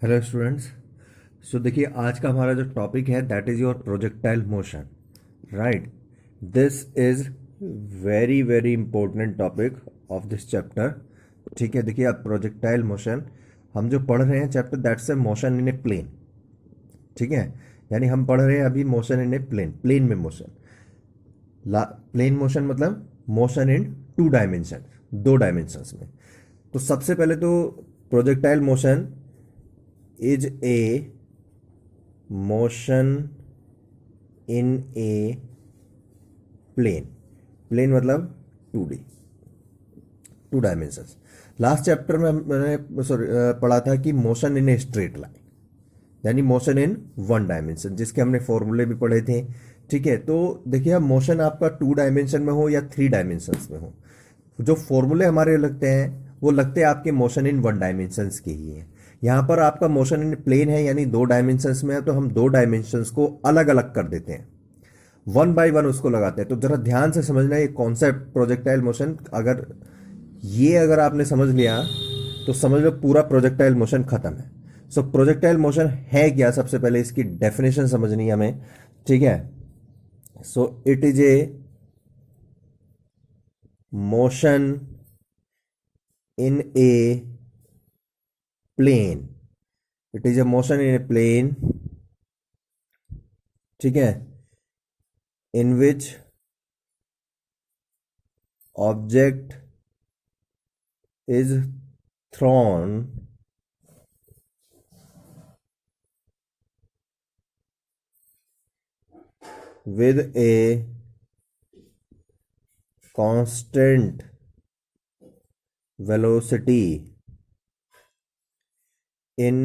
Hello students. सो देखिए, आज का हमारा जो टॉपिक है that is your projectile motion, right. This is very very important topic of this chapter. ठीक है, देखिए अब प्रोजेक्टाइल मोशन हम जो पढ़ रहे हैं chapter that's a motion in a plane. ठीक है, यानी हम पढ़ रहे हैं अभी motion in a plane, plane में मोशन। प्लेन मोशन मतलब मोशन इन टू डायमेंशन, दो डायमेंशंस में। तो सबसे पहले तो projectile motion is a motion in a plane. Plane मतलब 2D, to dimensions. Last chapter में मैंने सॉरी पढ़ा था कि motion in a straight line, यानी मोशन इन वन डायमेंशन, जिसके हमने फॉर्मूले भी पढ़े थे। ठीक है, तो देखिए अब मोशन आपका 2 डायमेंशन में हो या 3 डायमेंशंस में हो, जो फॉर्मूले हमारे लगते हैं वो लगते हैं आपके मोशन इन 1 डायमेंशंस के ही है। यहाँ पर आपका मोशन इन प्लेन है यानी 2 डायमेंशंस में है, तो हम 2 डायमेंशंस को अलग अलग कर देते हैं, वन बाय वन उसको लगाते हैं। तो जरा ध्यान से समझना ये कॉन्सेप्ट प्रोजेक्टाइल मोशन। अगर आपने समझ लिया तो समझ लो पूरा प्रोजेक्टाइल मोशन खत्म है। सो प्रोजेक्टाइल मोशन है क्या, सबसे पहले इसकी डेफिनेशन समझनी है हमें। ठीक है, so it is a motion in a plane. It is a motion in a plane, ठीक है, in which object is thrown with a constant velocity in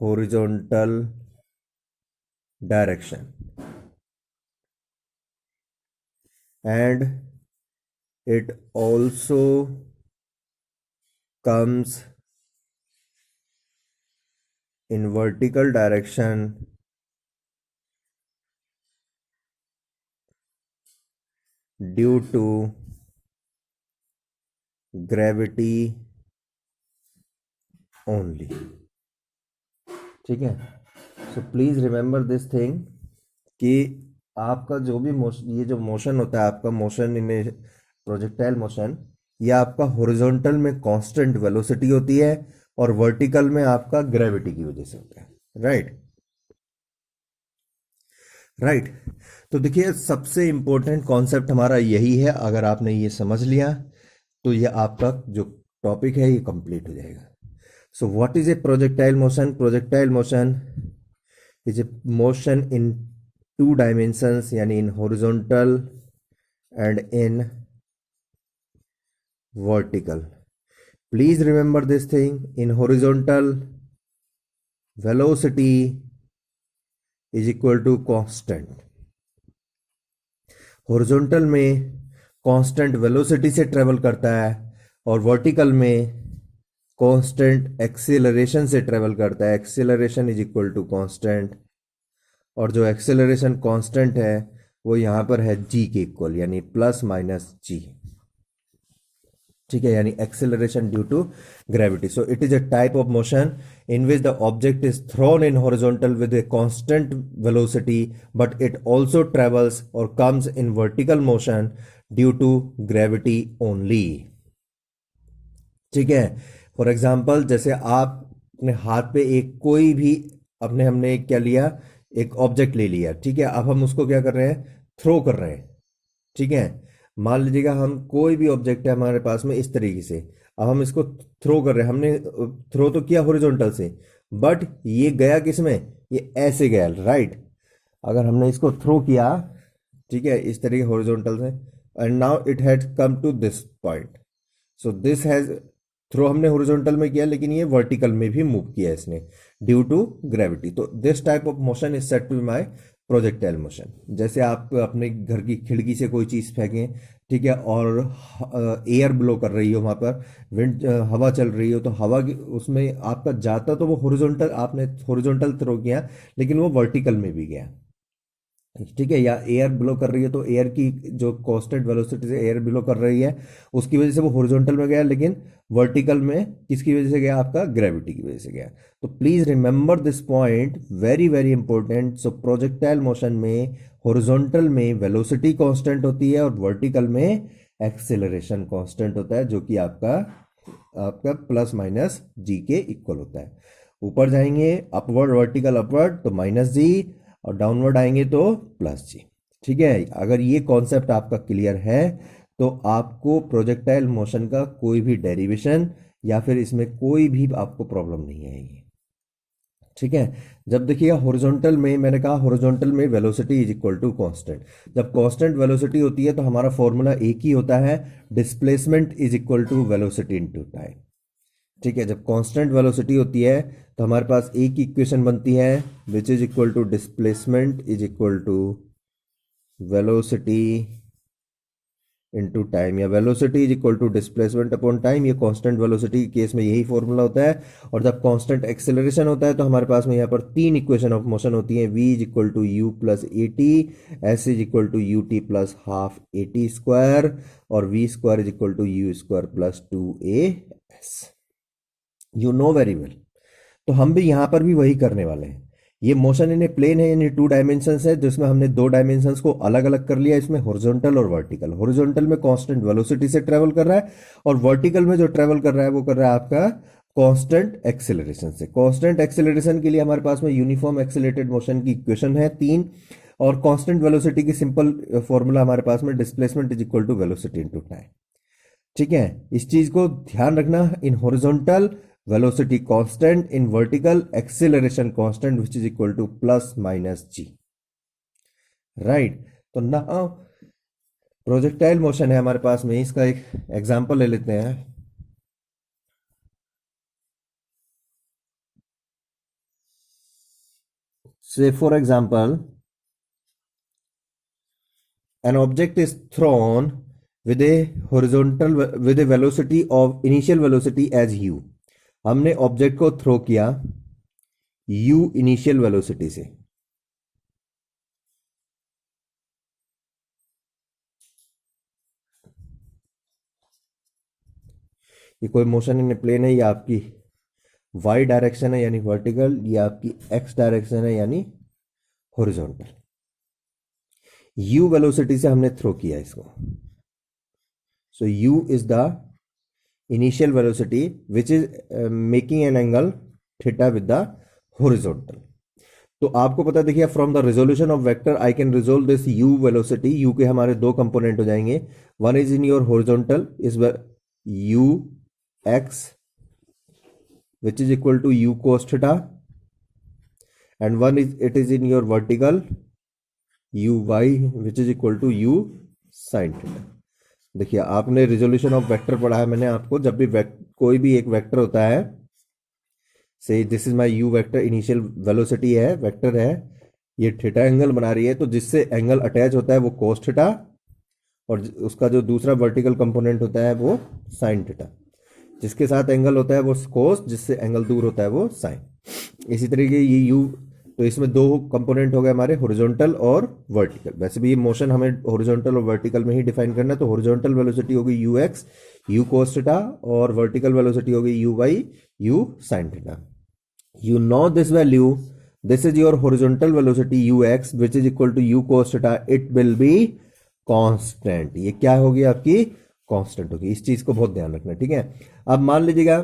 horizontal direction, and it also comes in vertical direction due to gravity only। ठीक है, so please remember this thing कि आपका जो भी motion, ये जो मोशन होता है आपका motion in A projectile motion, ये आपका हॉरिजॉन्टल में कांस्टेंट वेलोसिटी होती है और वर्टिकल में आपका ग्रेविटी की वजह से होता है, राइट। राइट, तो देखिए सबसे इंपॉर्टेंट कॉन्सेप्ट हमारा यही है। अगर आपने ये समझ लिया तो ये आपका जो टॉपिक है ये कंप्लीट हो जाएगा। So what is a projectile motion? Projectile motion is a motion in 2 dimensions, यानी in horizontal and in vertical. Please remember this thing, in horizontal velocity is equal to constant. Horizontal में constant velocity से travel करता है और vertical में constant acceleration से travel करता है। Acceleration is equal to constant, और जो एक्सेलरेशन कांस्टेंट है वो यहाँ पर है जी के इक्वल, यानी प्लस माइनस जी। ठीक है, यानी acceleration due to gravity. So it is a type of motion in which the object is thrown in horizontal with a constant velocity, but it also travels और comes in vertical motion due to gravity only. ठीक है, for example जैसे आप अपने हाथ पे एक कोई भी हमने एक क्या लिया, एक ऑब्जेक्ट ले लिया। ठीक है, अब हम उसको क्या कर रहे हैं, थ्रो कर रहे हैं। ठीक है, मान लीजिएगा हम कोई भी ऑब्जेक्ट है हमारे पास में इस तरीके से, अब हम इसको थ्रो कर रहे हैं। हमने थ्रो तो किया हॉरिजॉन्टल से, बट ये गया किस में, ये ऐसे गया, राइट। अगर हमने इसको थ्रो किया, ठीक है, इस तरीके हॉरिजॉन्टल से, and now it had come to this point. So this has, throw हमने हॉरिजॉन्टल में किया लेकिन ये वर्टिकल में भी मूव किया इसने ड्यू टू ग्रेविटी। तो this type of motion is said to be my projectile motion. जैसे आप अपने घर की खिड़की से कोई चीज़ फेंकें, ठीक है, और एयर ब्लो कर रही हो, वहाँ पर विंड, हवा चल रही हो, तो हवा की उसमें आपका जाता तो वो हॉरिजॉन्टल, आपने हॉरिजॉन्टल थ्रो किया लेकिन वो वर्टिकल में भी गया, ठीक है, या एयर ब्लो कर रही है तो एयर की जो कांस्टेंट वेलोसिटी से एयर ब्लो कर रही है उसकी वजह से वो हॉरिजॉन्टल में गया, लेकिन वर्टिकल में किसकी वजह से गया, आपका ग्रेविटी की वजह से गया। तो please remember this point, very very important. So projectile motion में हॉरिजॉन्टल में वेलोसिटी कांस्टेंट होती है और वर्टिकल में एक्सेलरेशन कांस्टेंट होता है, जो कि आपका आपका प्लस माइनस जी के इक्वल होता है। ऊपर जाएंगे अपवर्ड वर्टिकल अपवर्ड तो माइनस जी, और डाउनवर्ड आएंगे तो प्लस जी। ठीक है, अगर ये कॉन्सेप्ट आपका क्लियर है तो आपको प्रोजेक्टाइल मोशन का कोई भी डेरिवेशन या फिर इसमें कोई भी आपको प्रॉब्लम नहीं आएगी। ठीक है, जब देखिएगा हॉरिजॉन्टल में, मैंने कहा हॉरिजॉन्टल में velocity is equal to constant. जब कांस्टेंट वेलोसिटी होती है तो हमारा फॉर्मूला एक ही होता है, displacement is equal to velocity into time. ठीक है, जब कांस्टेंट वेलोसिटी होती है तो हमारे पास एक इक्वेशन बनती है which is equal to displacement is equal to velocity into time, या velocity is equal to displacement upon time. ये कांस्टेंट वेलोसिटी के केस में यही फॉर्मूला होता है। और जब कांस्टेंट एक्सेलरेशन होता है तो हमारे पास में यहाँ पर तीन इक्वेशन ऑफ मोशन होती हैं, v is equal to u plus a t, s is equal to u t plus half a t square, और v square is equal to u square plus two a s. You know very well. तो हम भी यहां पर भी वही करने वाले हैं। ये मोशन इन ए प्लेन है, यानी 2 डायमेंशंस है, जिसमें हमने 2 डायमेंशंस को अलग अलग कर लिया। इसमें हॉरिजॉन्टल और वर्टिकल। हॉरिजॉन्टल में कांस्टेंट वेलोसिटी से ट्रेवल कर रहा है, और वर्टिकल में जो ट्रेवल कर रहा है वो कर रहा है आपका कांस्टेंट एक्सेलरेशन से। कांस्टेंट एक्सेलरेशन के लिए हमारे पास में यूनिफॉर्म एक्सेलरेटेड मोशन की इक्वेशन है 3, और कांस्टेंट वेलोसिटी की सिंपल फॉर्मूला हमारे पास में displacement is equal to velocity into time. ठीक है, इस चीज को ध्यान रखना। In horizontal velocity constant, in vertical acceleration constant which is equal to plus minus g, right? तो ना प्रोजेक्टाइल मोशन है हमारे पास में, इसका एक एग्जांपल ले लेते हैं। Say for example, an object is thrown with a horizontal with a velocity of initial velocity as u। हमने ऑब्जेक्ट को थ्रो किया u इनिशियल वेलोसिटी से। ये कोई मोशन इन प्लेन है, या आपकी y डायरेक्शन है यानी वर्टिकल, या आपकी x डायरेक्शन है यानी हॉरिजॉन्टल। u वेलोसिटी से हमने थ्रो किया इसको। सो u is the initial velocity which is making an angle theta with the horizontal। तो आपको पता देखिए, from the resolution of vector I can resolve this u velocity. u के हमारे 2 कंपोनेंट हो जाएंगे, one is in your horizontal is u x which is equal to u cos theta, and one is it is in your vertical u y which is equal to u sin theta। देखिए, आपने resolution of vector पढ़ा है मैंने आपको। जब भी कोई भी एक वेक्टर होता है, से this is my you vector, initial velocity है, वेक्टर है, ये थीटा एंगल बना रही है, तो जिससे एंगल अटैच होता है वो कोस थीटा, और उसका जो दूसरा वर्टिकल कंपोनेंट होता है वो साइन थीटा। जिसके साथ एंगल होता है वो कोस, जिससे एंगल दूर होता है वो साइन। इसी तरीके ये यू, तो इसमें 2 कंपोनेंट हो गए हमारे, हॉरिजॉन्टल और वर्टिकल। वैसे भी ये मोशन हमें हॉरिजॉन्टल और वर्टिकल में ही डिफाइन करना है। तो हॉरिजॉन्टल वेलोसिटी होगी u x u cos theta, और वर्टिकल वेलोसिटी होगी u y u sine theta. You know this value, this is your horizontal velocity u x which is equal to u cos theta, it will be constant. ये क्या होगी आपकी, constant होगी। इस चीज को बहुत ध्यान रखना, ठीक है। अब मान लीजिएगा,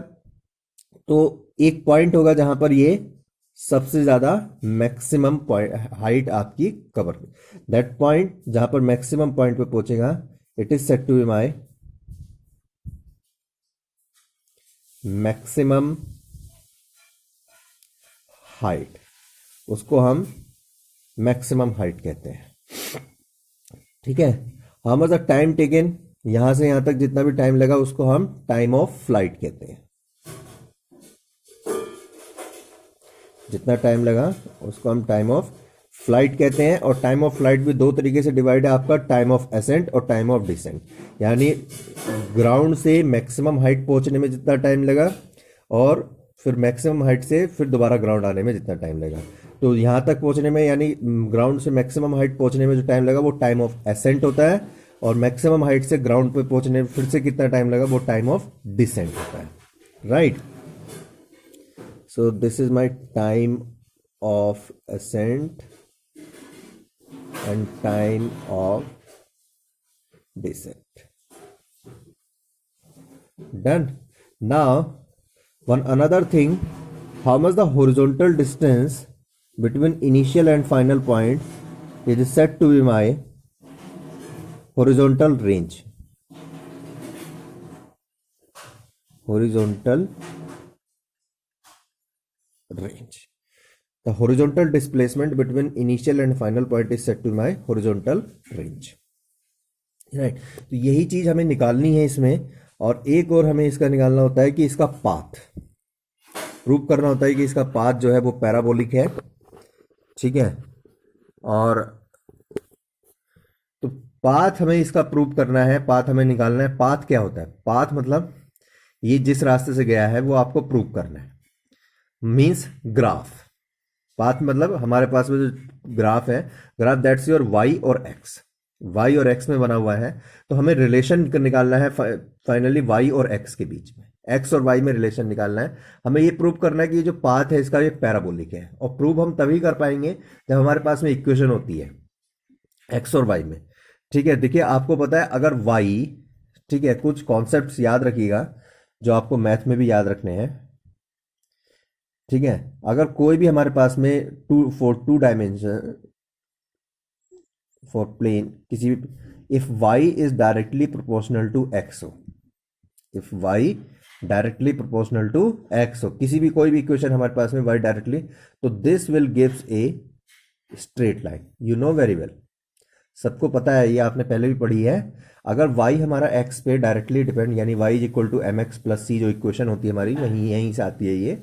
तो एक पॉइंट होगा जहां पर ये सबसे ज्यादा मैक्सिमम हाइट आपकी कवर, दैट पॉइंट जहां पर मैक्सिमम पॉइंट पे पहुंचेगा, it is set to be my maximum height. उसको हम मैक्सिमम हाइट कहते हैं। ठीक है, how much the time taken, यहां से यहां तक जितना भी टाइम लगा उसको हम टाइम ऑफ फ्लाइट कहते हैं। जितना टाइम लगा उसको हम टाइम ऑफ फ्लाइट कहते हैं। और टाइम ऑफ फ्लाइट भी 2 तरीके से डिवाइड है आपका, टाइम ऑफ असेंट और टाइम ऑफ डिसेंट। यानी ग्राउंड से मैक्सिमम हाइट पहुंचने में जितना टाइम लगा, और फिर मैक्सिमम हाइट से फिर दोबारा ग्राउंड आने में जितना टाइम लगा। तो यहाँ तक पहुँचने में यानी ग्राउंड से मैक्सिमम हाइट पहुँचने में जो टाइम लगा वो टाइम ऑफ एसेंट होता है, और मैक्सिमम हाइट से ग्राउंड पे पहुँचने में फिर से कितना टाइम लगा वो टाइम ऑफ डिसेंट होता है, right. So this is my time of ascent and time of descent. Done. Now, one another thing, how much the horizontal distance between initial and final point is said to be my horizontal range. Horizontal range. The horizontal displacement between initial and final point is said to be my horizontal range. Right, तो यही चीज हमें निकालनी है इसमें। और एक और हमें इसका निकालना होता है कि इसका पाथ प्रूव करना होता है कि इसका पाथ जो है वो पैराबोलिक है, ठीक है। और तो पाथ हमें इसका प्रूव करना है, पाथ हमें निकालना है। पाथ क्या होता है? पाथ मतलब ये जिस रास्ते से गया है वो आपको प्रूव करना है, मीन्स ग्राफ। पाथ मतलब हमारे पास में जो ग्राफ है, ग्राफ दैट्स योर वाई और एक्स, वाई और एक्स में बना हुआ है, तो हमें रिलेशन निकालना है फाइनली वाई और एक्स के बीच में, एक्स और वाई में रिलेशन निकालना है। हमें ये प्रूव करना है कि ये जो पाथ है इसका ये पैराबोलिक है, और प्रूव हम तभी कर पाएंगे जब हमारे पास में इक्वेशन होती है एक्स और वाई में, ठीक है। देखिए आपको पता है अगर वाई, ठीक है, कुछ कॉन्सेप्ट्स याद रखिएगा जो आपको मैथ में भी याद रखने हैं, ठीक है। अगर कोई भी हमारे पास में टू डायमेंशन फॉर प्लेन किसी भी, if y is directly proportional to x हो, if y directly proportional to x हो, किसी भी कोई भी इक्वेशन हमारे पास में y डायरेक्टली, तो this will gives a straight line, you know very well, सबको पता है, ये आपने पहले भी पढ़ी है। अगर y हमारा x पे डायरेक्टली डिपेंड, यानी y is equal to m x plus c, जो इक्वेशन होती है हमारी वहीं यहीं से आती है, ये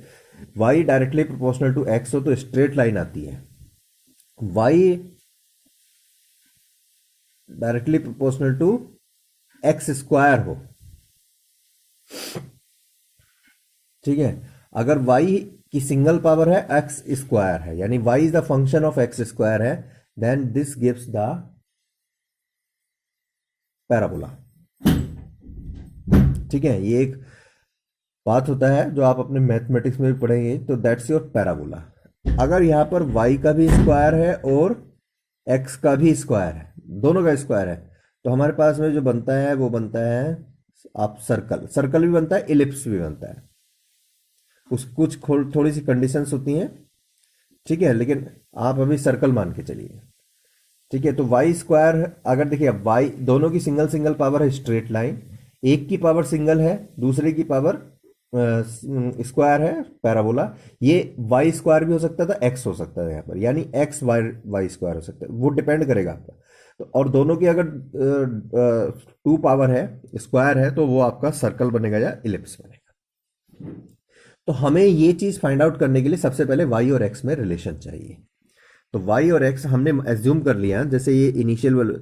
y directly proportional to x हो तो स्ट्रेट लाइन आती है। y directly proportional to x square हो, ठीक है। अगर y की सिंगल पावर है एक्स स्क्वायर है, यानी y is the function of x square है, then this gives the parabola, ठीक है। ये एक बात होता है जो आप अपने मैथमेटिक्स में भी पढ़ेंगे, तो दैट्स योर पैराबोला। अगर यहां पर y का भी स्क्वायर है और x का भी स्क्वायर है, दोनों का स्क्वायर है, तो हमारे पास में जो बनता है वो बनता है आप सर्कल, सर्कल भी बनता है, इलिप्स भी बनता है। उस कुछ थोड़ी सी कंडीशंस होती हैं, ठीक है, लेकिन आप अभी सर्कल मान के चलिए, ठीक है। तो वाई स्क्वायर, अगर देखिए वाई दोनों की सिंगल सिंगल पावर है स्ट्रेट लाइन, एक की पावर सिंगल है दूसरे की पावर स्क्वायर है पैराबोला। ये वाई स्क्वायर भी हो सकता था, एक्स हो सकता है यहाँ पर, यानी एक्स वाई वाई स्क्वायर हो सकता है, वो डिपेंड करेगा आपका। तो और दोनों की अगर टू पावर है, स्क्वायर है, तो वो आपका सर्कल बनेगा या इलिप्स बनेगा। तो हमें ये चीज फाइंड आउट करने के लिए सबसे पहले वाई और एक्स में रिलेशन चाहिए। तो वाई और एक्स हमने एज्यूम कर लिया, जैसे ये इनिशियल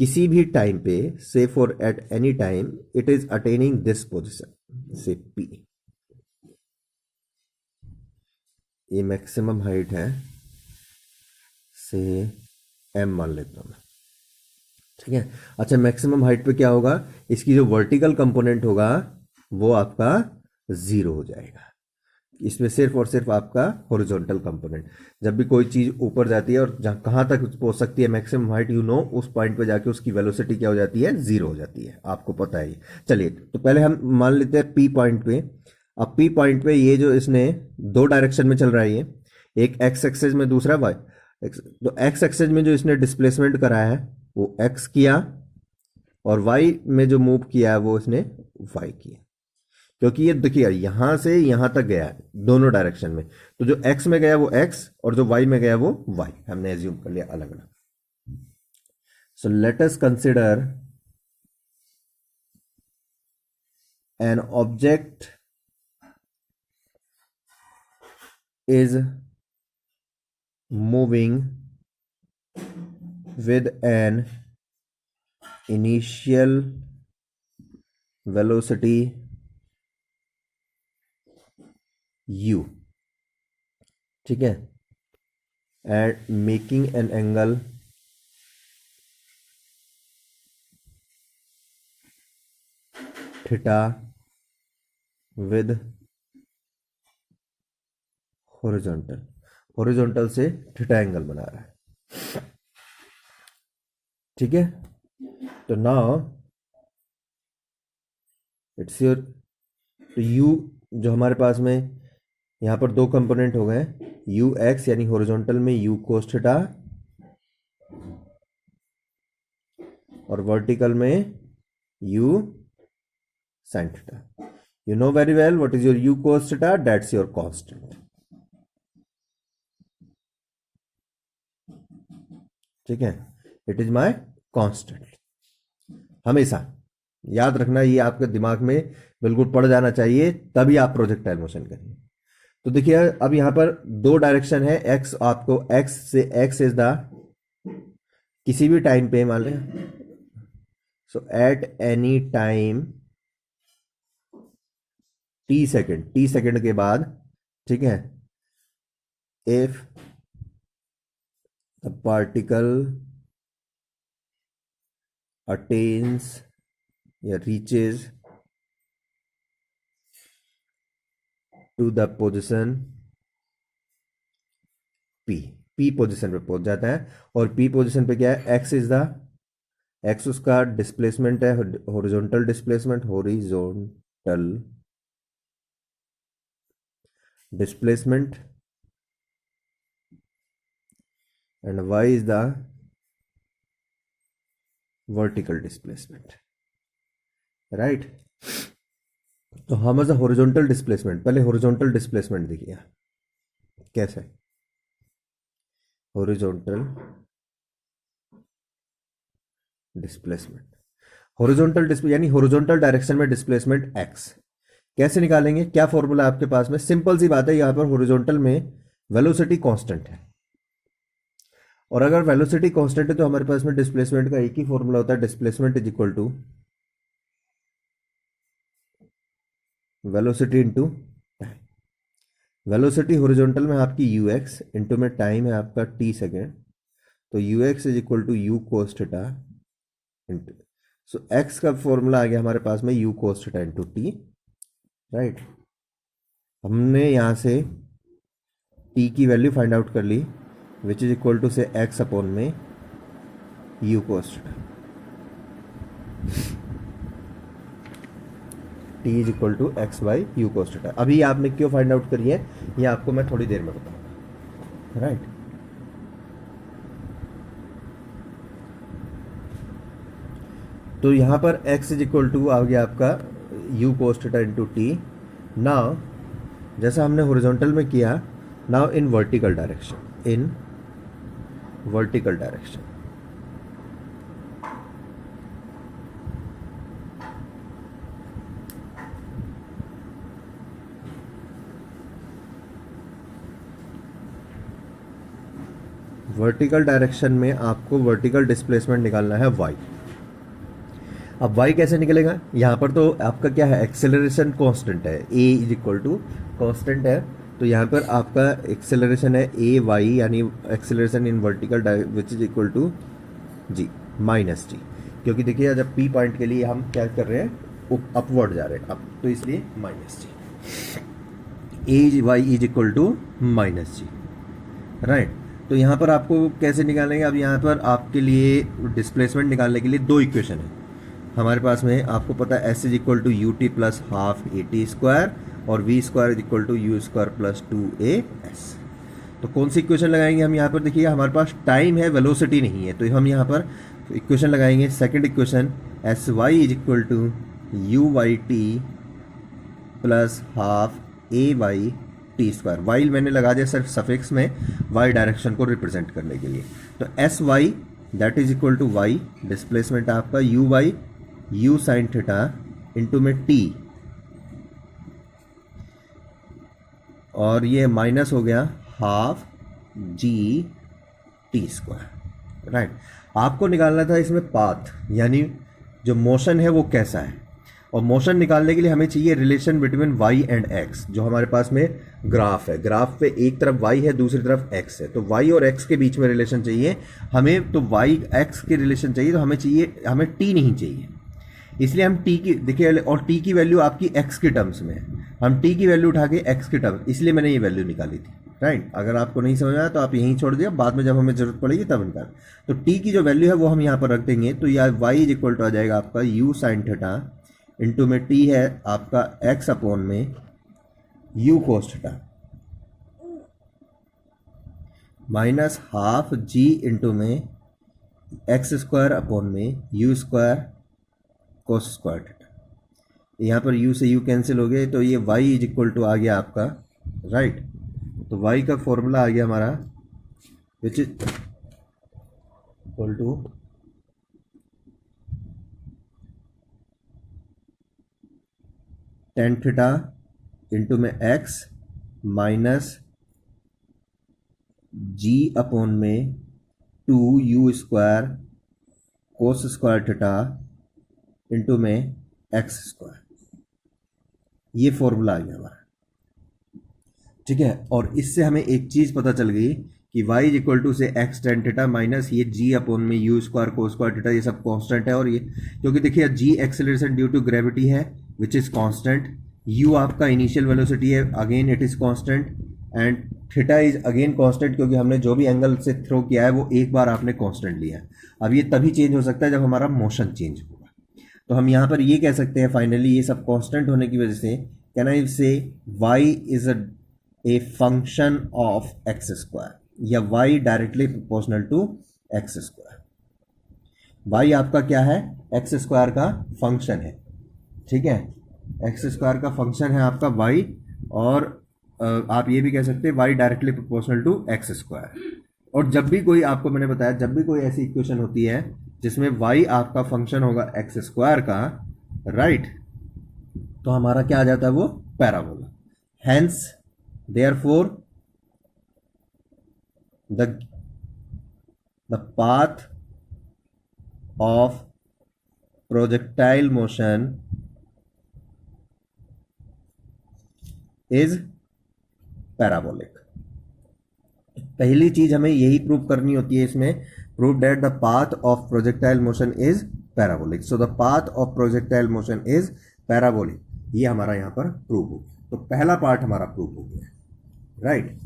किसी भी टाइम पे, से for eight any time it is attaining this position, से पी, ये मैक्सिमम हाइट है, से एम मान लेता हूं मैं, ठीक है। अच्छा, मैक्सिमम हाइट पे क्या होगा, इसकी जो वर्टिकल कंपोनेंट होगा वो आपका 0 हो जाएगा, इसमें सिर्फ और सिर्फ आपका हॉरिजॉन्टल कंपोनेंट। जब भी कोई चीज ऊपर जाती है और जहां कहां तक पहुंच सकती है मैक्सिमम हाइट, यू नो, उस पॉइंट पे जाके उसकी वेलोसिटी क्या हो जाती है, 0 हो जाती है, आपको पता है। चलिए तो पहले हम मान लेते हैं पी पॉइंट पे। अब पी पॉइंट पे ये जो इसने दो डायरेक्शन में चल रहा है, ये एक एक्स एक्सेस में, दूसरा वाई। तो एक्स एक्सेस में जो इसने डिस्प्लेसमेंट कराया है वो एक्स किया, और वाई में जो मूव किया है वो इसने वाई किया, क्योंकि ये देखिए यहां से यहां तक गया है दोनों डायरेक्शन में, तो जो एक्स में गया वो एक्स और जो वाई में गया वो वाई, हमने एज्यूम कर लिया अलग अलग। So let us consider an object is moving with an initial velocity u, ठीक है। and making an angle theta with horizontal से थीटा एंगल बना रहा है, ठीक है। तो नाउ इट्स योर, तो u जो हमारे पास में यहाँ पर दो कंपोनेंट हो गए, यू एक्स यानी हॉरिजॉन्टल में u cos थीटा और वर्टिकल में u sin theta. You know very well what is your u cos theta, that's your constant, ठीक है। It is my constant. हमेशा याद रखना, ये आपके दिमाग में बिल्कुल पड़ जाना चाहिए, तभी आप प्रोजेक्टाइल मोशन करिए। तो देखिए अब यहां पर दो डायरेक्शन है, एक्स, आपको एक्स से, एक्स इज द किसी भी टाइम पे मान लें, so at any time t second के बाद, ठीक है, इफ द पार्टिकल अटेन्स या reaches to the position p position पे पहुंच जाता है। और पी पोजिशन पे क्या है, एक्स इज द, एक्स उसका डिस्प्लेसमेंट है, horizontal displacement, displacement and y is the vertical displacement, right? तो हम एज हॉरिजॉन्टल डिस्प्लेसमेंट, पहले हॉरिजॉन्टल डिस्प्लेसमेंट देखिए कैसे, हॉरिजॉन्टल डिस्प्लेसमेंट, यानी हॉरिजॉन्टल डायरेक्शन में डिस्प्लेसमेंट x कैसे निकालेंगे, क्या फॉर्मूला आपके पास में, सिंपल सी बात है, यहां पर हॉरिजॉन्टल में वेलोसिटी कांस्टेंट है, और अगर वेलोसिटी कांस्टेंट है तो हमारे पास में डिस्प्लेसमेंट का एक ही फॉर्मूला होता है, displacement is equal to velocity into time. Velocity horizontal में आपकी यू एक्स, इंटू में टाइम है आपका टी सेकेंड, तो u x is equal to u cos theta into, so x का फॉर्मूला आ गया हमारे पास में u cos theta into t, right. हमने यहां से t की वैल्यू फाइंड आउट कर ली, विच इज इक्वल टू से x अपॉन में u cos theta, t is equal to x by u cos theta. अभी आपने क्यों फाइंड आउट करी है ये आपको मैं थोड़ी देर में बताऊंगा, राइट। तो यहां पर x इज इक्वल टू आ गया आपका u cos theta into T. Now जैसा हमने हॉरिजॉन्टल में किया, now in vertical direction, vertical direction में आपको वर्टिकल डिस्प्लेसमेंट निकालना है y। अब y कैसे निकलेगा, यहां पर तो आपका क्या है, एक्सेलरेशन कांस्टेंट है, a is equal to constant है, तो यहां पर आपका एक्सेलरेशन है a y, यानी acceleration in vertical which is equal to g minus g, क्योंकि देखिए जब p पॉइंट के लिए हम क्या कर रहे हैं, अपवर्ड जा रहे हैं, अप, तो इसलिए minus g, a y is equal to minus g, right. तो यहाँ पर आपको कैसे निकालेंगे, अब यहाँ पर आपके लिए डिस्प्लेसमेंट निकालने के लिए दो इक्वेशन है हमारे पास में, आपको पता है s is equal to u t plus half a t square और v square is equal to u square plus 2as। तो कौन सी इक्वेशन लगाएंगे हम यहाँ पर, देखिए हमारे पास टाइम है, वेलोसिटी नहीं है, तो हम यहाँ पर इक्वेशन लगाएंगे, second equation s y is equal to u y t plus half a y t square. Y मैंने लगा दिया सिर्फ सफिक्स में, वाई डायरेक्शन को रिप्रेजेंट करने के लिए, तो s y that is equal to y, displacement आपका u y u sine theta into में टी, और ये माइनस हो गया half g t square, right. आपको निकालना था इसमें पाथ, यानी जो मोशन है वो कैसा है, और मोशन निकालने के लिए हमें चाहिए relation between y and x, जो हमारे पास में ग्राफ है। ग्राफ पे एक तरफ वाई है, दूसरी तरफ एक्स है, तो वाई और एक्स के बीच में रिलेशन चाहिए हमें। तो वाई एक्स के रिलेशन चाहिए, तो हमें टी नहीं चाहिए। इसलिए हम टी की देखिए, और टी की वैल्यू आपकी एक्स के टर्म्स में है, हम टी की वैल्यू उठा के एक्स के टर्म, इसलिए मैंने ये वैल्यू निकाली थी, राइट। अगर आपको नहीं समझ आया तो आप यहीं छोड़ दिया, बाद में जब हमें जरूरत पड़ेगी तब निकाल। तो टी की जो वैल्यू है वो हम यहाँ पर रख देंगे, तो यह वाई इज इक्वल टू आ जाएगा आपका यू साइन थीटा इंटू में टी है आपका एक्स अपॉन में u cos theta minus half g into में एक्स स्क्वायर अपॉन में u square cos square theta. यहाँ पर u से u कैंसिल हो गए, तो ये y इज इक्वल टू आ गया आपका, राइट। तो y का फॉर्मूला आ गया हमारा which is equal to tan theta into में x माइनस जी अपॉन में 2u square cos square theta into में एक्स स्क्वायर। ये फॉर्मूला आ गया हमारा, ठीक है। और इससे हमें एक चीज पता चल गई कि y इज इक्वल टू से एक्स टेन थीटा माइनस ये g अपॉन में u square cos square theta, ये सब कांस्टेंट है। और ये क्योंकि देखिए g acceleration due to gravity है विच इज कांस्टेंट, u आपका इनिशियल वेलोसिटी है, again it is constant, and theta is again constant, क्योंकि हमने जो भी एंगल से थ्रो किया है वो एक बार आपने कांस्टेंट लिया है। अब ये तभी चेंज हो सकता है जब हमारा मोशन चेंज होगा। तो हम यहाँ पर ये कह सकते हैं फाइनली, ये सब कांस्टेंट होने की वजह से can I say y is a function of x square, या y directly proportional to x square. y आपका क्या है, एक्स स्क्वायर का फंक्शन है, ठीक है। एक्स स्क्वायर का फंक्शन है आपका y, और आप ये भी कह सकते हैं y directly proportional to x square. और जब भी कोई, आपको मैंने बताया, जब भी कोई ऐसी इक्वेशन होती है जिसमें y आपका फंक्शन होगा एक्स स्क्वायर का, राइट, तो हमारा क्या आ जाता है, वो parabola. Hence therefore the path of projectile motion is parabolic. पहली चीज हमें यही प्रूव करनी होती है इसमें, prove that the path of projectile motion is parabolic. So the path of projectile motion is parabolic, ये हमारा यहां पर प्रूव हो गया। तो पहला पार्ट हमारा प्रूव हो गया, right.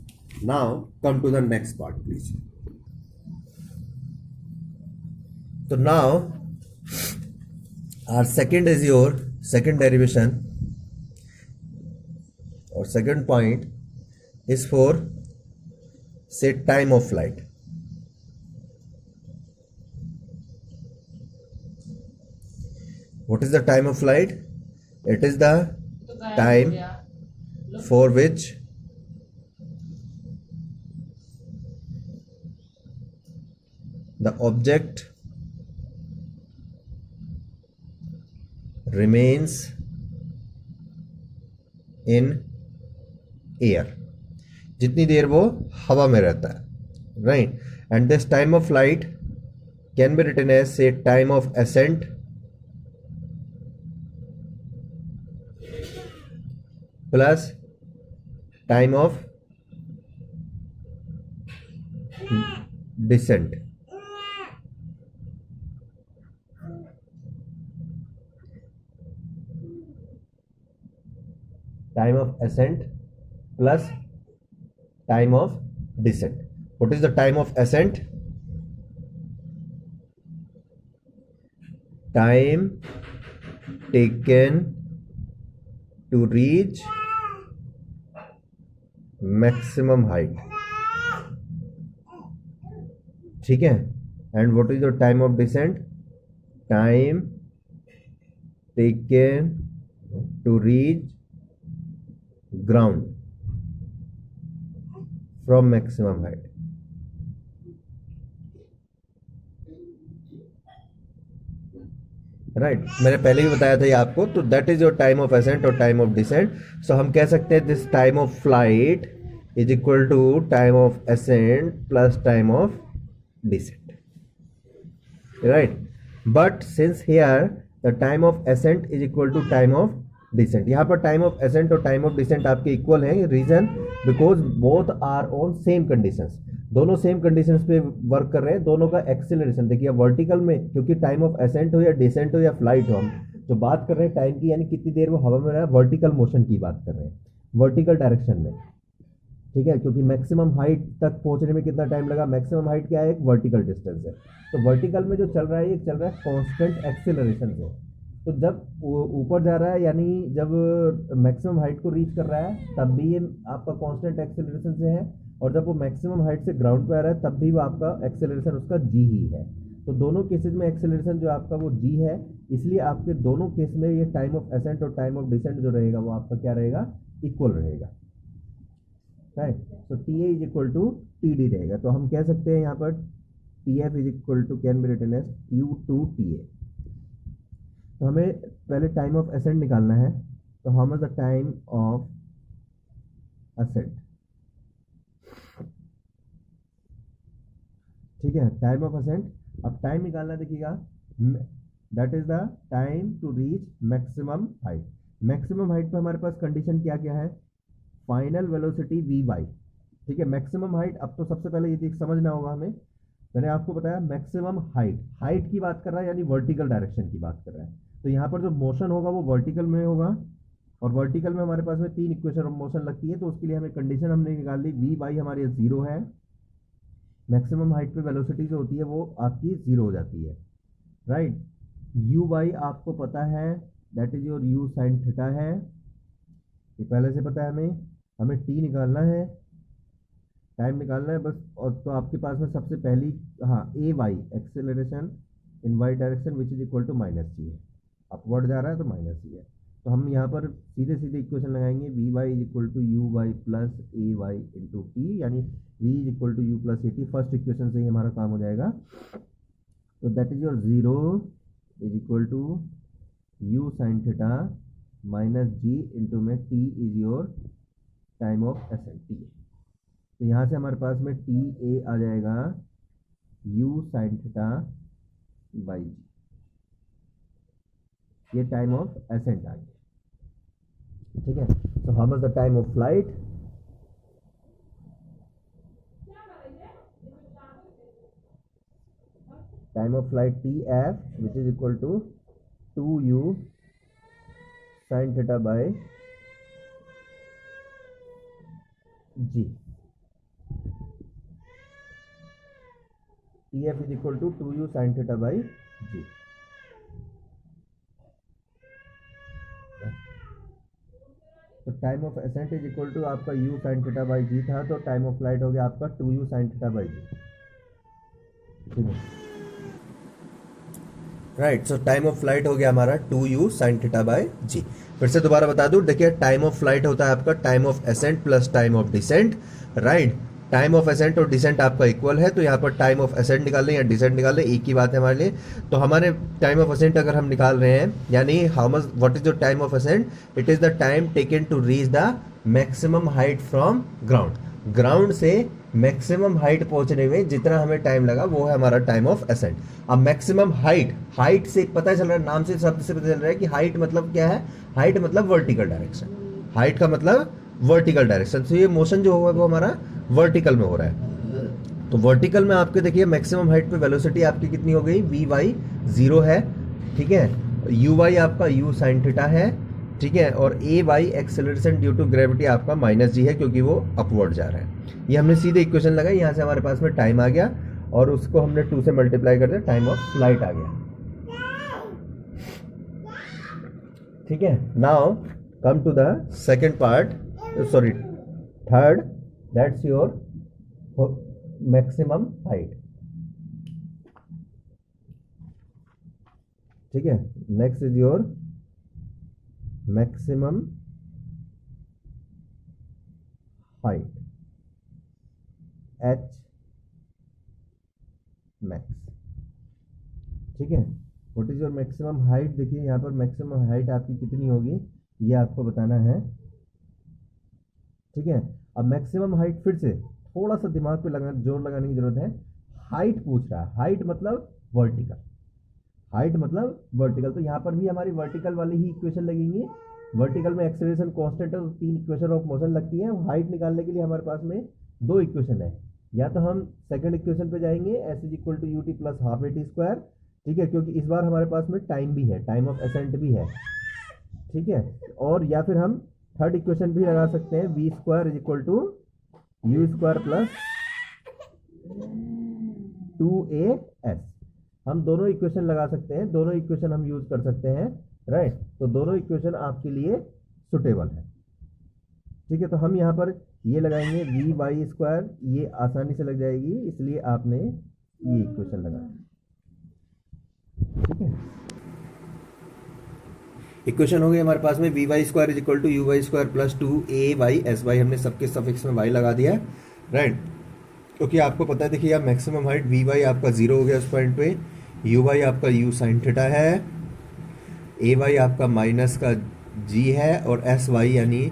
Now come to the next part please. तो now our second is your second derivation, और second point is for say time of flight. What is the time of flight? It is the time for which the object remains in air, जितनी देर वो हवा में रहता है, right. And this time of flight can be written as say time of ascent plus time of descent. Time of ascent plus time of descent. What is the time of ascent? Time taken to reach maximum height, ठीक है। And what is the time of descent? Time taken to reach ground from maximum height, right. मैंने पहले भी बताया था ये आपको। तो that is your time of ascent और टाइम ऑफ डिसेंट। सो हम कह सकते हैं this time of flight is equal to time of ascent plus time of descent, right. But since here the time of ascent is equal to time of descent. यहाँ पर time of ascent और time of descent आपके equal हैं। Reason because both are on same conditions, दोनों same conditions पे work कर रहे हैं। दोनों का एक्सेलरेशन देखिए वर्टिकल में, क्योंकि टाइम ऑफ एसेंट हो या डिसेंट हो या फ्लाइट हो, हम जो बात कर रहे हैं टाइम की यानी कितनी देर वो हवा में रहा है, वर्टिकल मोशन की बात कर रहे हैं, वर्टिकल डायरेक्शन में। ठीक है, क्योंकि मैक्सिमम हाइट तक पहुंचने में कितना टाइम लगा, मैक्सिमम हाइट क्या है, एक वर्टिकल डिस्टेंस है। तो वर्टिकल में जो चल रहा है ये चल रहा है कांस्टेंट एक्सेलरेशन से। तो जब वो ऊपर जा रहा है यानी जब मैक्सिमम हाइट को रीच कर रहा है तब भी ये आपका कांस्टेंट एक्सेलरेशन से है, और जब वो मैक्सिमम हाइट से ग्राउंड पे आ रहा है तब भी वो आपका एक्सेलरेशन उसका जी ही है। तो दोनों केसेस में एक्सेलरेशन जो आपका वो जी है, इसलिए आपके दोनों केस में ये टाइम ऑफ एसेंट और टाइम ऑफ डिसेंट जो रहेगा वो आपका क्या रहेगा, इक्वल रहेगा। राइट, तो t a is equal to t d रहेगा। तो हम कह सकते हैं यहाँ पर t f is equal to can be written as you two t a. तो हमें पहले टाइम ऑफ एसेंट निकालना है। तो how much the time of ascent, ठीक है, टाइम ऑफ एसेंट। अब टाइम निकालना देखिएगा, that is the time to reach maximum height. Maximum height पे हमारे पास कंडीशन क्या क्या है, फाइनल वेलोसिटी वी बाई। ठीक है, मैक्सिमम हाइट। अब तो सबसे पहले ये चीज समझना होगा हमें, मैंने आपको बताया मैक्सिमम हाइट, हाइट की बात कर रहा है यानी वर्टिकल डायरेक्शन की बात कर रहा है। तो यहाँ पर जो मोशन होगा वो वर्टिकल में होगा, और वर्टिकल में हमारे पास में 3 इक्वेशन ऑफ मोशन लगती है। तो उसके लिए हमें कंडीशन हमने निकाल ली, वी बाई हमारी 0 है, मैक्सिमम हाइट पे वेलोसिटी जो होती है वो आपकी 0 हो जाती है। राइट, यू बाई आपको पता है that is your you sine theta है, ये पहले से पता है हमें टी निकालना है, टाइम निकालना है बस। और तो आपके पास में सबसे पहली हाँ a y acceleration in y direction which is equal to minus g है, अपवर्ड जा रहा है तो माइनस जी है। तो हम यहाँ पर सीधे सीधे इक्वेशन लगाएंगे, v y is equal to u y plus a y into t, यानी v is equal to u plus a t. First equation से ही हमारा काम हो जाएगा। तो that is your 0 is equal to u sine theta minus g into में t is your time of ascent t. तो यहाँ से हमारे पास में टी ए आ जाएगा u sine theta by g, ये टाइम ऑफ एसेंट आ गया। ठीक है, तो how much the time of flight, time of flight t f which is equal to 2u sine theta by g. T f is equal to 2u sine theta by g. तो time of ascent is equal to आपका u sine theta by g था, तो time of flight हो गया आपका 2u sine theta by g. ठीक है, right, so time of flight हो गया हमारा 2u साइन थीटा बाय जी। फिर से दोबारा बता दूं, देखिए टाइम ऑफ फ्लाइट होता है आपका time of ascent plus time of descent. Right, time of ascent और डिसेंट आपका इक्वल है, तो यहाँ पर टाइम ऑफ एसेंट निकाल लें या डिसेंट निकाल लें, एक ही बात है हमारे लिए। तो हमारे टाइम ऑफ एसेंट अगर हम निकाल रहे हैं, यानी how much what is your time of ascent, it is the time taken to reach the maximum height from ground. Ground से मैक्सिमम हाइट पहुंचने में जितना हमें टाइम लगा वो है हमारा टाइम ऑफ एसेंट। अब मैक्सिमम हाइट, हाइट से पता चल रहा है, नाम से शब्द से पता चल रहा है कि हाइट मतलब क्या है, हाइट मतलब वर्टिकल डायरेक्शन, हाइट का मतलब वर्टिकल डायरेक्शन। तो ये मोशन जो होगा वो हमारा वर्टिकल में हो रहा है। तो वर्टिकल में आपके देखिए मैक्सिमम हाइट पे वेलोसिटी आपकी कितनी हो गई, वी वाई 0 है। ठीक है, यू वाई आपका यू साइन थीटा है। ठीक है, और a y acceleration due to gravity आपका माइनस जी है, क्योंकि वो अपवर्ड जा रहा है। ये हमने सीधे इक्वेशन लगाई, यहाँ से हमारे पास में टाइम आ गया और उसको हमने 2 से मल्टीप्लाई कर दिया, टाइम ऑफ फ्लाइट आ गया। ठीक है, now come to the second part, sorry third, that's your maximum height. ठीक है, next is your maximum height h max. ठीक है, what is your maximum height, देखिए यहाँ पर मैक्सिमम हाइट आपकी कितनी होगी ये आपको बताना है। ठीक है, अब मैक्सिमम हाइट, फिर से थोड़ा सा दिमाग पे जोर लगाने की जरूरत है। हाइट पूछ रहा है, हाइट मतलब वर्टिकल, हाइट मतलब वर्टिकल, तो यहाँ पर भी हमारी वर्टिकल वाली ही इक्वेशन लगेंगी। वर्टिकल में एक्सेलरेशन कांस्टेंट है तो 3 इक्वेशन ऑफ मोशन लगती है। हाइट निकालने के लिए हमारे पास में 2 इक्वेशन है। या तो हम सेकंड इक्वेशन पे जाएंगे, s is equal to u t plus half a t square, ठीक है, क्योंकि इस बार हमारे पास में टाइम भी है, टाइम ऑफ एसेंट भी है, ठीक है। और या फिर हम थर्ड इक्वेशन भी लगा सकते हैं, v square is equal to u square plus 2as। हम दोनों इक्वेशन लगा सकते हैं, दोनों इक्वेशन हम यूज कर सकते हैं, राइट। तो दोनों इक्वेशन आपके लिए सुटेबल है, ठीक है। तो हम यहाँ पर ये लगाएंगे वी वाई स्क्वायर, ये आसानी से लग जाएगी, इसलिए आपने ये इक्वेशन लगाया, ठीक है। इक्वेशन हो गई हमारे पास में v y square is equal to u y square plus 2ay हमने सबके सफिक्स में y लगा दिया, राइट। क्योंकि आपको पता है, देखिए, मैक्सिमम हाइट वी वाई आपका 0 हो गया उस पॉइंट पे, यू वाई आपका यू साइन थीटा है, ए वाई आपका माइनस का जी है, और एस वाई यानी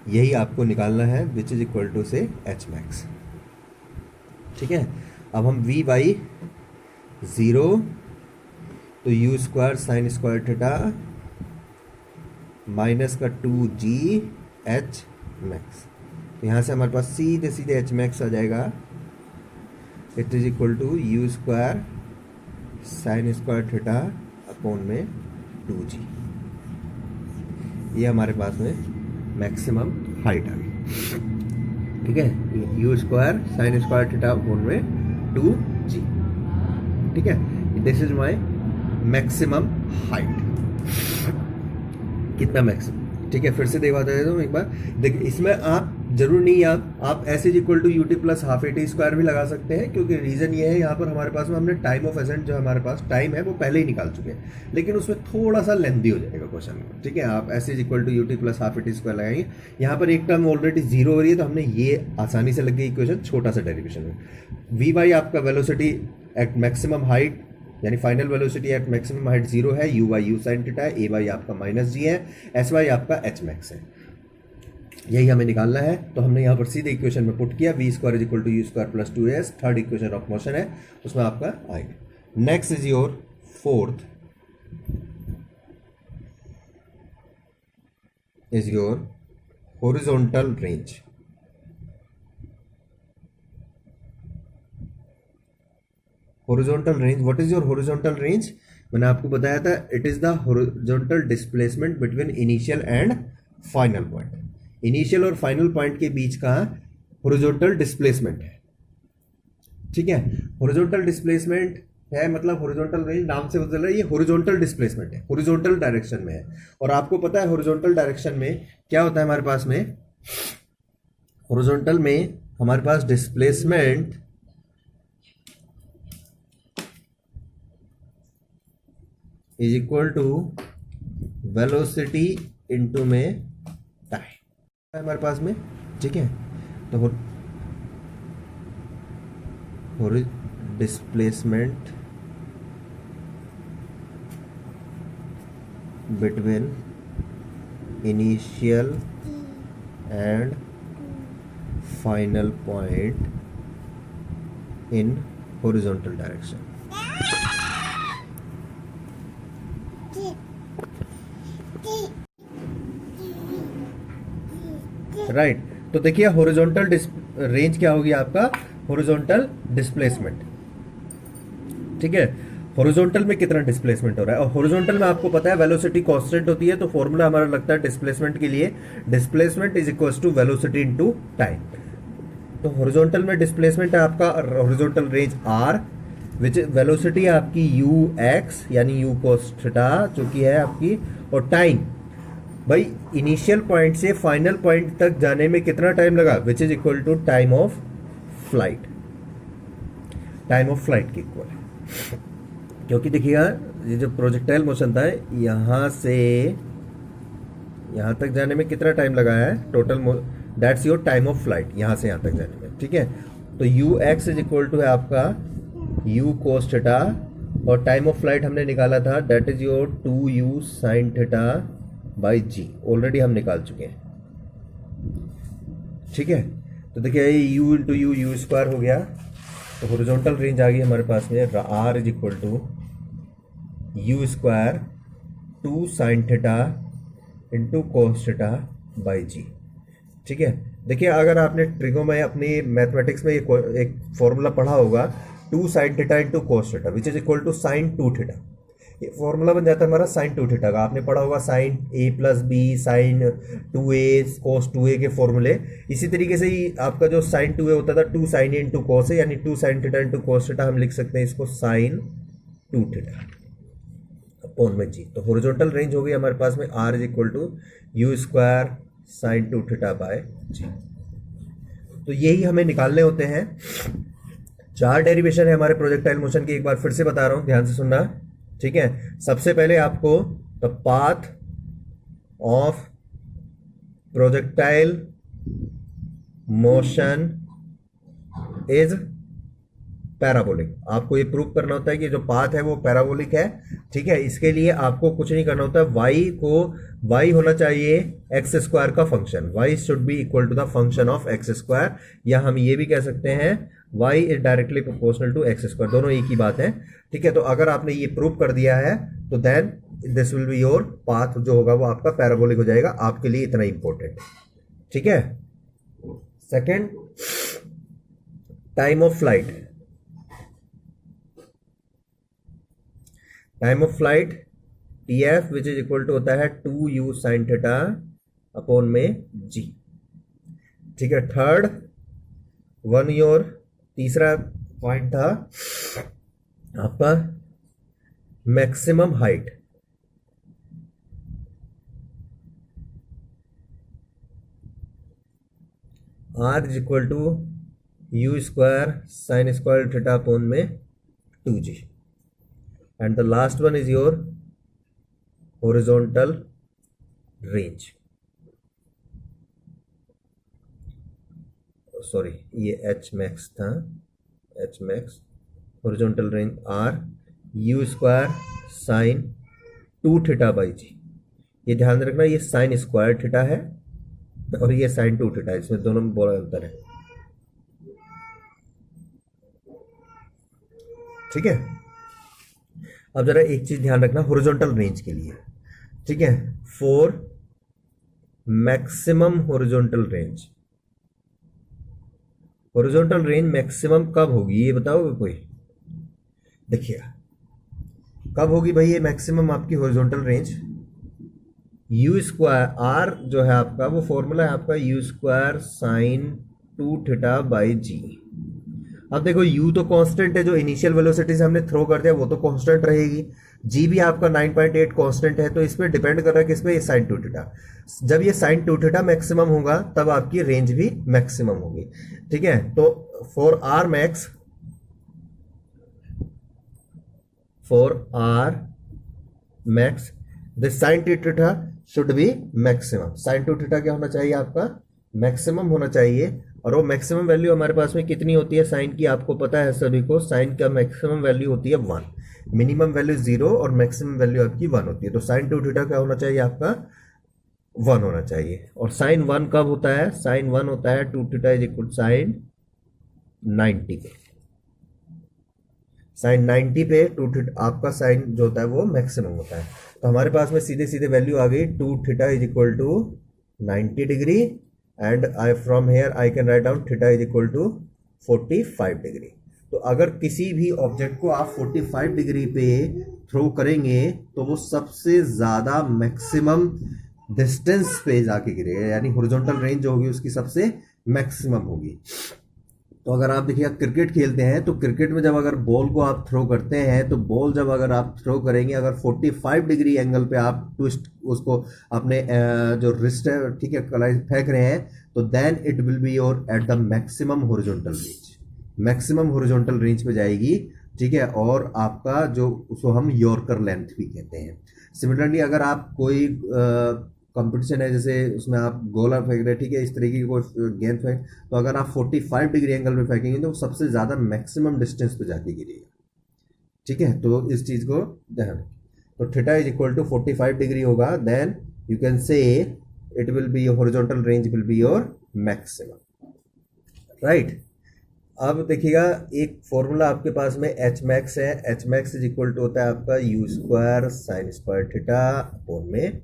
यही आपको निकालना है, विच इज इक्वल टू से एच मैक्स, ठीक है। अब हम वी वाई 0 तो you square sine square theta minus का 2g एच मैक्स, तो यहाँ से हमारे पास सीधे सीधे एच मैक्स आ जाएगा, it is equal to u square sine square theta upon में 2g। ये हमारे पास में मैक्सिमम हाइट आ गई, ठीक है। You square sine square theta upon में 2g, ठीक है। This is my maximum height. कितना मैक्सिमम, ठीक है। फिर से देखा देता हूँ एक बार, देखिए इसमें आप जरूर नहीं, आप s is equal to u t plus half a t square भी लगा सकते हैं, क्योंकि रीजन ये है, यहाँ पर हमारे पास में हमने टाइम ऑफ एसेंट जो हमारे पास टाइम है वो पहले ही निकाल चुके हैं, लेकिन उसमें थोड़ा सा लेंथी हो जाएगा क्वेश्चन में, ठीक है। आप s is equal to u t plus half a t square लगाएंगे, यहाँ पर एक टर्म ऑलरेडी 0 हो रही है, तो हमने ये आसानी से लग गई इक्वेशन, छोटा सा डेरिवेशन में। वी वाई आपका वेलोसिटी एट मैक्सिमम हाइट यानी final velocity at maximum height 0 है, u y u sine theta है, ए वाई आपका माइनस जी है, एस वाई आपका एच मैक्स है, यही हमें निकालना है। तो हमने यहाँ पर सीधे इक्वेशन में पुट किया, v square is equal to u square plus 2as, third equation of motion है, उसमें आपका आएगा। Next is your fourth, is your horizontal range. Horizontal range, what is your horizontal range? मैंने आपको बताया था, it is the horizontal displacement between initial and final point. Initial और final point के बीच का हॉरिजॉन्टल डिस्प्लेसमेंट है, ठीक है। हॉरिजॉन्टल डिस्प्लेसमेंट है मतलब हॉरिजॉन्टल रेंज नाम से बदल रहा है, ये हॉरिजॉन्टल डिस्प्लेसमेंट है, हॉरिजॉन्टल डायरेक्शन में है। और आपको पता है हॉरिजॉन्टल डायरेक्शन में क्या होता है हमारे पास में, हॉरिजॉन्टल में हमारे पास displacement is equal to velocity into में टाइम हमारे पास में, ठीक है। तो displacement between initial and final point in horizontal direction. Right, तो देखिए हॉरिजॉन्टल रेंज क्या होगी आपका, हॉरिजॉन्टल डिस्प्लेसमेंट, ठीक है। हॉरिजॉन्टल में कितना डिस्प्लेसमेंट हो रहा है, और हॉरिजॉन्टल में आपको पता है वेलोसिटी कांस्टेंट होती है, तो फॉर्मूला हमारा लगता है डिस्प्लेसमेंट के लिए, displacement is equal to velocity into time. तो हॉरिजॉन्टल में डिस्प्लेसमेंट है आपका horizontal range r, which velocity है आपकी यू एक्स यानी यू कोस थीटा जो कि है आपकी, और टाइम भाई इनिशियल पॉइंट से फाइनल पॉइंट तक जाने में कितना टाइम लगा, which is equal to time of flight, time of flight के इक्वल है। क्योंकि देखिएगा ये जो प्रोजेक्टाइल मोशन था यहां से यहां तक जाने में कितना टाइम लगा है total, that's your time of flight यहां से यहां तक जाने में, ठीक है। तो u x is equal to है आपका यू कोस थीटा, और टाइम ऑफ फ्लाइट हमने निकाला था that is your 2u sine theta by g, already हम निकाल चुके हैं, ठीक है। तो देखिए u इंटू यू स्क्वायर हो गया, तो हॉरिजॉन्टल रेंज आ गई हमारे पास में r is equal to u square 2 sine theta into cos theta by g. ठीक है, देखिए अगर आपने ट्रिगो में अपनी मैथमेटिक्स में एक फॉर्मूला पढ़ा होगा 2 sine theta into cos theta which is equal to sine 2 theta. ये फॉर्मूला बन जाता है हमारा साइन 2 थीटा का। आपने पढ़ा होगा साइन ए प्लस बी साइन 2a कोस 2a के फॉर्मूले। इसी तरीके से ही आपका जो साइन 2a होता था 2 साइन ए इंटू कोस है, यानी 2 sine theta into cos theta हम लिख सकते हैं इसको साइन 2 थीटा अपॉन में जी। तो हॉरिजॉन्टल रेंज हो गई हमारे पास में r is equal to u square sine 2 theta by g. तो यही हमें निकालने होते हैं। 4 डेरिवेशन है हमारे प्रोजेक्टाइल मोशन की, एक बार फिर से बता रहा हूं, ध्यान से सुनना। ठीक है, सबसे पहले आपको the path of projectile motion is parabolic. आपको ये प्रूव करना होता है कि जो पाथ है वो पैराबोलिक है। ठीक है, इसके लिए आपको कुछ नहीं करना होता, y होना चाहिए एक्स स्क्वायर का function, y should be equal to the function of x square, या हम ये भी कह सकते हैं y is directly proportional to x square, दोनों एक ही बात है। ठीक है, तो अगर आपने ये प्रूव कर दिया है तो then this will be your path, जो होगा वो आपका पैराबोलिक हो जाएगा। आपके लिए इतना इंपॉर्टेंट। ठीक है, second time of flight. Time of flight TF which is equal to होता है 2u साइन थीटा अपॉन में g। ठीक है, थर्ड वन योर तीसरा पॉइंट था आपका maximum height. r is equal to u square sine square theta upon में 2g। and the last one is your horizontal range। Sorry, ये h max था, h max horizontal range r u square sine 2 theta by g. ये ध्यान रखना, ये sign square theta है और ये साइन 2 थीटा है, इसमें दोनों में बड़ा अंतर है। ठीक है, अब जरा एक चीज ध्यान रखना हॉरिजॉन्टल रेंज के लिए। ठीक है, for maximum horizontal range, horizontal range maximum कब होगी ये बताओगे कोई? देखिए कब होगी भाई ये मैक्सिमम आपकी horizontal range? U square r जो है आपका, वो फॉर्मूला है आपका u square sine 2 theta by g. अब देखो u तो कांस्टेंट है, जो इनिशियल वेलोसिटी से हमने थ्रो कर दिया वो तो कांस्टेंट रहेगी। g भी आपका 9.8 कांस्टेंट है, तो इस पे डिपेंड कर रहा है किस पे, साइन 2 थीटा। जब ये साइन 2 थीटा मैक्सिमम होगा तब आपकी रेंज भी मैक्सिमम होगी। ठीक है, तो for r max this sine 2 theta should be maximum. Sine 2 theta क्या होना चाहिए आपका? मैक्सिमम होना चाहिए। और वो मैक्सिमम वैल्यू हमारे पास में कितनी होती है साइन की? आपको पता है सभी को, साइन का मैक्सिमम वैल्यू होती है 1, मिनिमम वैल्यू 0 और मैक्सिमम वैल्यू आपकी 1 होती है। तो साइन 2 थीटा क्या होना चाहिए आपका? 1 होना चाहिए। और साइन 1 कब होता है? साइन 1 होता है 2 थीटा इज इक्वल साइन 90 पे। साइन 90 पे 2 थीटा आपका साइन जो होता है वो मैक्सिमम होता है। तो हमारे पास में सीधे सीधे वैल्यू आ गई 2 theta is equal to 90 degree and I from here I can write down theta is equal to 45 degree. तो अगर किसी भी ऑब्जेक्ट को आप 45 डिग्री पे थ्रो करेंगे तो वो सबसे ज्यादा मैक्सिमम डिस्टेंस पे जाके गिरेगा, यानी हॉरिजॉन्टल रेंज जो होगी उसकी सबसे मैक्सिमम होगी। तो अगर आप देखिए क्रिकेट खेलते हैं तो क्रिकेट में जब अगर बॉल को आप थ्रो करते हैं तो बॉल जब अगर आप थ्रो करेंगे, अगर 45 डिग्री एंगल पे आप ट्विस्ट उसको अपने जो रिस्ट है, ठीक है, कलाई फेंक रहे हैं, तो then it will be your at the maximum horizontal range. Maximum horizontal range पे जाएगी। ठीक है, और आपका जो उसको हम यॉर्कर लेंथ भी कहते हैं। सिमिलरली अगर आप कोई कंपटीशन है, जैसे उसमें आप गोला फेंक रहे हैं, ठीक है, इस तरीके की कोई गेंद फेंक, तो अगर आप 45 डिग्री एंगल पे फेंकेंगे तो सबसे ज़्यादा मैक्सिमम डिस्टेंस पे जाके गिरेगा। ठीक है, तो इस चीज़ को ध्यान। तो theta is equal to 45 degree होगा, then you can say it will be your horizontal range will be your maximum, right. अब देखिएगा एक फॉर्मूला आपके पास में एच मैक्स है, h max is equal to होता है आपका u square sine square theta upon में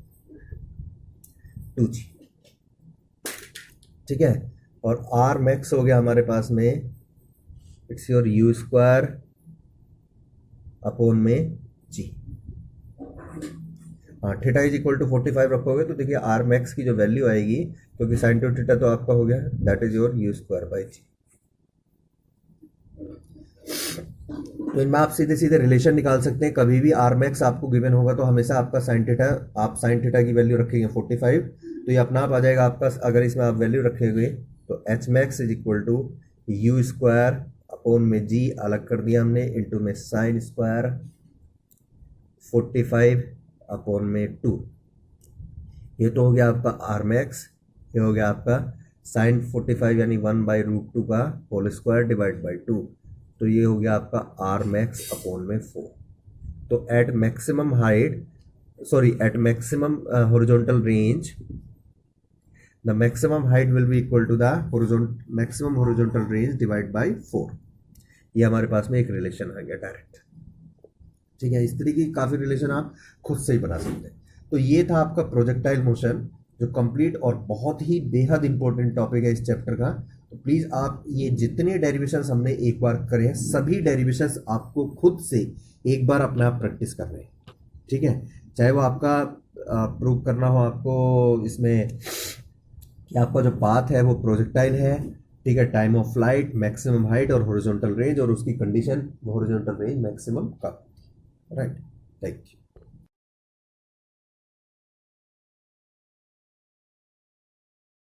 2g, ठीक है। और आर मैक्स हो गया हमारे पास में it's your u square upon में जी। हाँ, थीटा इज इक्वल टू 45 रखोगे तो देखिए आर मैक्स की जो वैल्यू आएगी, क्योंकि साइन टू थीटा तो आपका हो गया, that is your u square by g. तो इनमें आप सीधे सीधे रिलेशन निकाल सकते हैं। कभी भी आर मैक्स आपको गिवन होगा तो हमेशा आपका साइन थीटा, आप साइन थीटा की वैल्यू रखेंगे 45, तो ये अपना आप आ जाएगा आपका। अगर इसमें आप वैल्यू रखेंगे तो h max is equal to u square upon में जी अलग कर दिया हमने, इंटू में साइन स्क्वायर 45 अपॉन में 2। ये तो हो गया आपका आर मैक्स, ये हो गया आपका साइन 45 यानी 1/√2 का होल स्क्वायर डिवाइड बाई 2, तो ये हो गया आपका आर मैक्स अपॉन में 4। तो at maximum height, sorry at maximum horizontal range, the maximum height will be equal to the maximum horizontal range divide by 4। ये हमारे पास में एक रिलेशन आ गया डायरेक्ट, ठीक है। इस तरीके की काफ़ी रिलेशन आप खुद से ही बना सकते हैं। तो ये था आपका प्रोजेक्टाइल मोशन, जो कंप्लीट और बहुत ही बेहद इंपॉर्टेंट टॉपिक है इस चैप्टर का। तो प्लीज़ आप ये जितने डेरिवेशंस हमने एक बार करे हैं, सभी डेरिवेशंस आपको खुद से एक बार अपने आप प्रैक्टिस कर रहे हैं, ठीक है। चाहे वो आपका प्रूव करना हो आपको इसमें कि आपका जो पाथ है वो प्रोजेक्टाइल है, ठीक है, time of flight, maximum height और हॉरिजॉन्टल रेंज, और उसकी कंडीशन हॉरिजॉन्टल रेंज मैक्सिमम कब, राइट। Thank you.